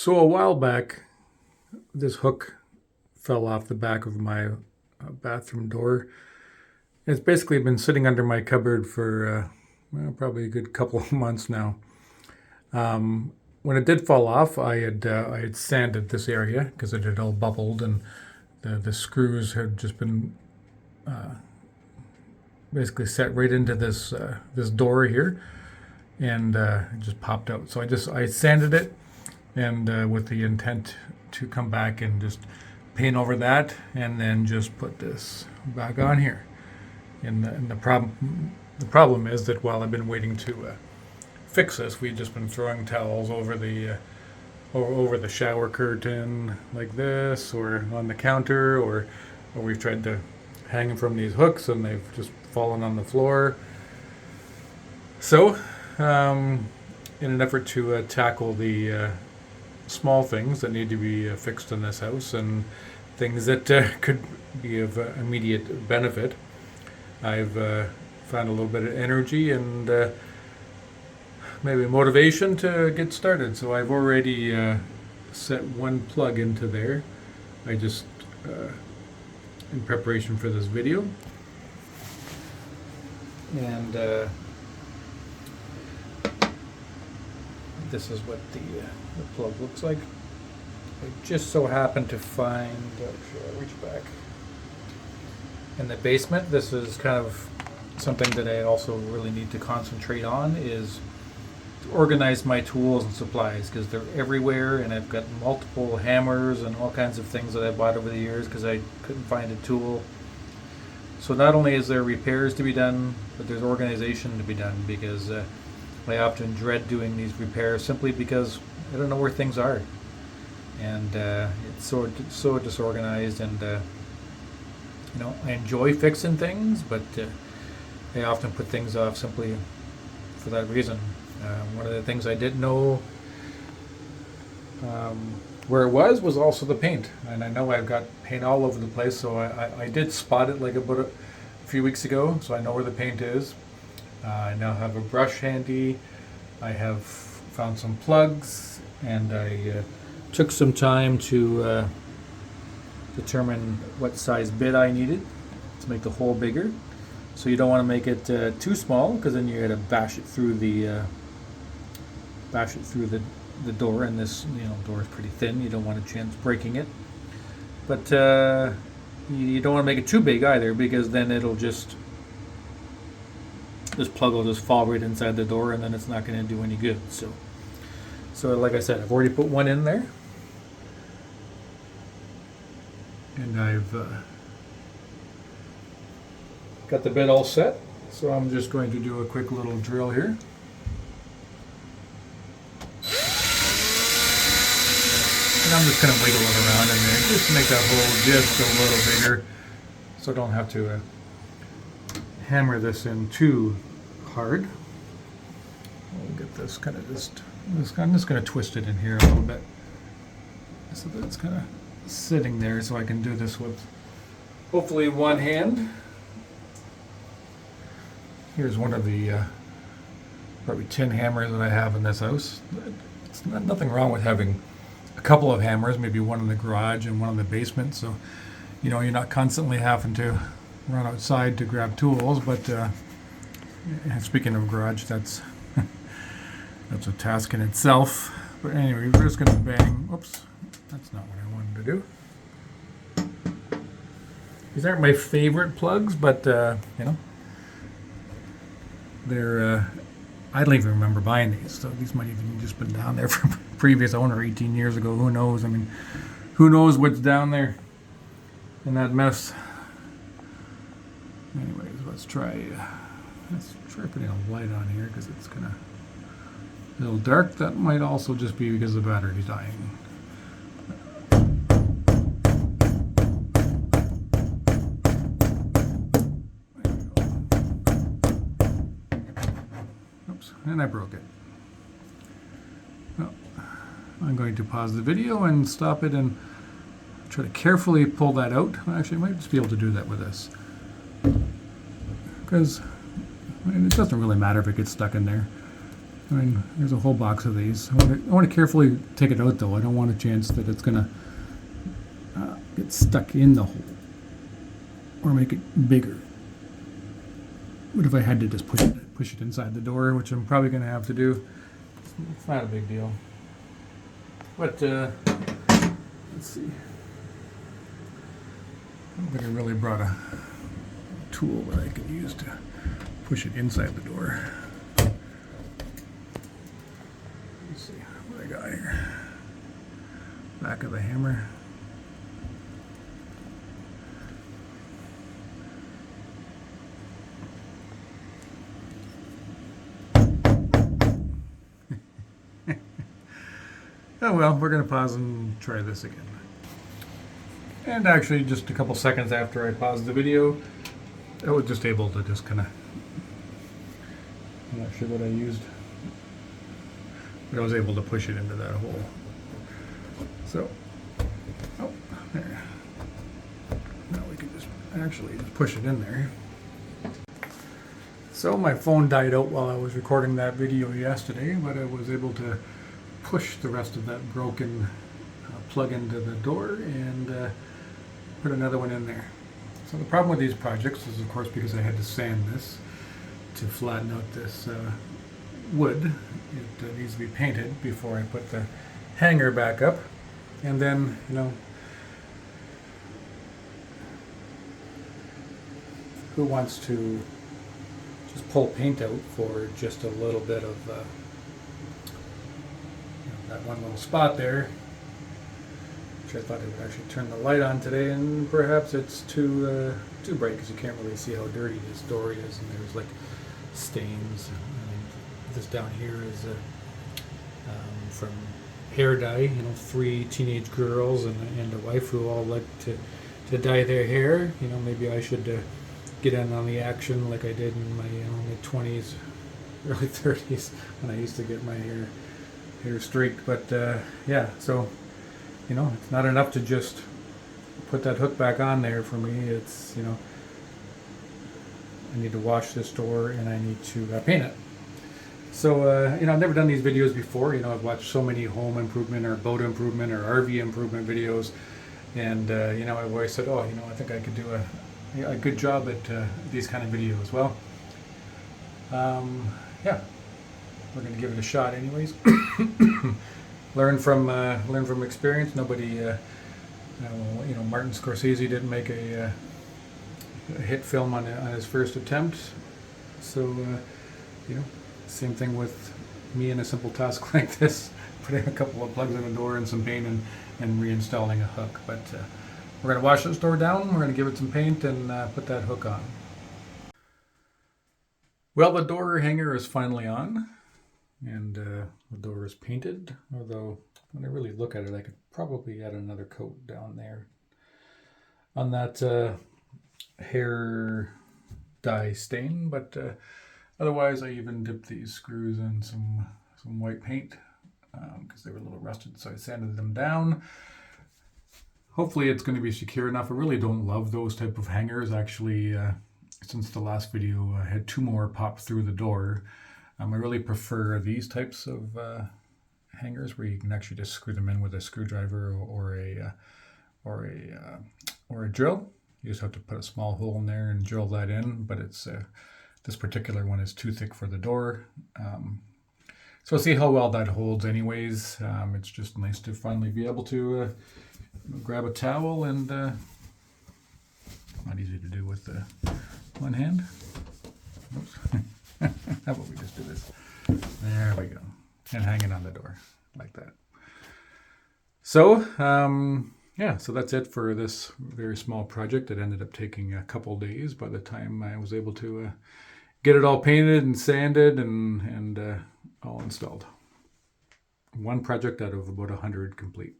So a while back, this hook fell off the back of my bathroom door. It's basically been sitting under my cupboard for probably a good couple of months now. When it did fall off, I had sanded this area because it had all bubbled, and the screws had just been basically set right into this door here, and it just popped out. So I sanded it, and with the intent to come back and just paint over that, and then just put this back on here. And the problem is that while I've been waiting to fix this, we've just been throwing towels over the shower curtain like this, or on the counter, or we've tried to hang them from these hooks and they've just fallen on the floor. So, in an effort to tackle the small things that need to be fixed in this house, and things that could be of immediate benefit, I've found a little bit of energy and maybe motivation to get started. So I've already set one plug into there. I just, in preparation for this video, and this is what the plug looks like. I just so happened to find, should I reach back? In the basement, this is kind of something that I also really need to concentrate on, is to organize my tools and supplies, because they're everywhere, and I've got multiple hammers and all kinds of things that I bought over the years because I couldn't find a tool. So not only is there repairs to be done, but there's organization to be done, because I often dread doing these repairs simply because I don't know where things are, and it's so disorganized. And I enjoy fixing things, but I often put things off simply for that reason. One of the things I didn't know where it was also the paint, and I know I've got paint all over the place. So I did spot it like about a few weeks ago, so I know where the paint is. I now have a brush handy. I have found some plugs, and I took some time to determine what size bit I needed to make the hole bigger. So you don't want to make it too small, because then you're going to bash it through the door, and this door is pretty thin. You don't want a chance breaking it, but you don't want to make it too big either, because then this plug will just fall right inside the door, and then it's not going to do any good. So like I said, I've already put one in there, and I've got the bit all set. So I'm just going to do a quick little drill here. And I'm just going to wiggle it around in there just to make that hole just a little bigger, so I don't have to hammer this in too hard. We'll get this kind of I'm just going to twist it in here a little bit, so that it's kind of sitting there, so I can do this with hopefully one hand. Here's one of the probably 10 hammers that I have in this house. It's nothing wrong with having a couple of hammers, maybe one in the garage and one in the basement, so you're not constantly having to run outside to grab tools. But speaking of garage, that's that's a task in itself. But anyway, we're just going to bang. Oops, that's not what I wanted to do. These aren't my favorite plugs, but they're I don't even remember buying these, so these might even just been down there from previous owner 18 years ago. Who knows? I mean, who knows what's down there in that mess. Anyways, let's try putting a light on here, because it's kind of a little dark. That might also just be because the battery's dying. Oops, and I broke it. Well, I'm going to pause the video and stop it and try to carefully pull that out. Actually, I might just be able to do that with this, because it doesn't really matter if it gets stuck in there. I mean, there's a whole box of these. I want to carefully take it out though. I don't want a chance that it's gonna get stuck in the hole or make it bigger. What if I had to just push it inside the door, which I'm probably gonna have to do. It's not a big deal. But let's see. I don't think I really brought a tool that I can use to push it inside the door. Let's see what I got here. Back of the hammer. Oh well, we're going to pause and try this again. And actually, just a couple seconds after I paused the video, I was just able to just kind of, I'm not sure what I used, but I was able to push it into that hole. So, oh, there. Now we can just actually just push it in there. So my phone died out while I was recording that video yesterday, but I was able to push the rest of that broken plug into the door and put another one in there. So the problem with these projects is, of course, because I had to sand this to flatten out this wood, it needs to be painted before I put the hanger back up. And then, you know, who wants to just pull paint out for just a little bit of that one little spot there, which I thought it would actually turn the light on today, and perhaps it's too bright because you can't really see how dirty this door is, and there's like stains. And this down here is from hair dye. You know, 3 teenage girls and a wife who all like to dye their hair. You know, maybe I should get in on the action like I did in my mid-20s, early 30s when I used to get my hair streaked. But yeah, so you know, it's not enough to just put that hook back on there for me. It's, you know, I need to wash this door and I need to paint it. So you know, I've never done these videos before. You know, I've watched so many home improvement or boat improvement or RV improvement videos, and you know, I've always said, oh, you know, I think I could do a good job at these kind of videos. Well, yeah, we're going to give it a shot anyways. learn from experience. Nobody, you know, Martin Scorsese didn't make a hit film on his first attempt. So, you know, same thing with me in a simple task like this, putting a couple of plugs in the door and some paint and reinstalling a hook. But we're going to wash this door down. We're going to give it some paint and put that hook on. Well, the door hanger is finally on, and the door is painted, although when I really look at it, I could probably add another coat down there on that hair dye stain. But otherwise, I even dipped these screws in some white paint because they were a little rusted, so I sanded them down. Hopefully it's going to be secure enough. I really don't love those type of hangers. Actually, since the last video, I had 2 more pop through the door. I really prefer these types of hangers where you can actually just screw them in with a screwdriver or a drill. You just have to put a small hole in there and drill that in. But it's this particular one is too thick for the door. So we'll see how well that holds. Anyways, it's just nice to finally be able to grab a towel and not easy to do with one hand. Oops. How about we just do this? There we go. And hang it on the door like that. So, yeah, so that's it for this very small project. It ended up taking a couple days by the time I was able to get it all painted and sanded and all installed. One project out of about 100 complete.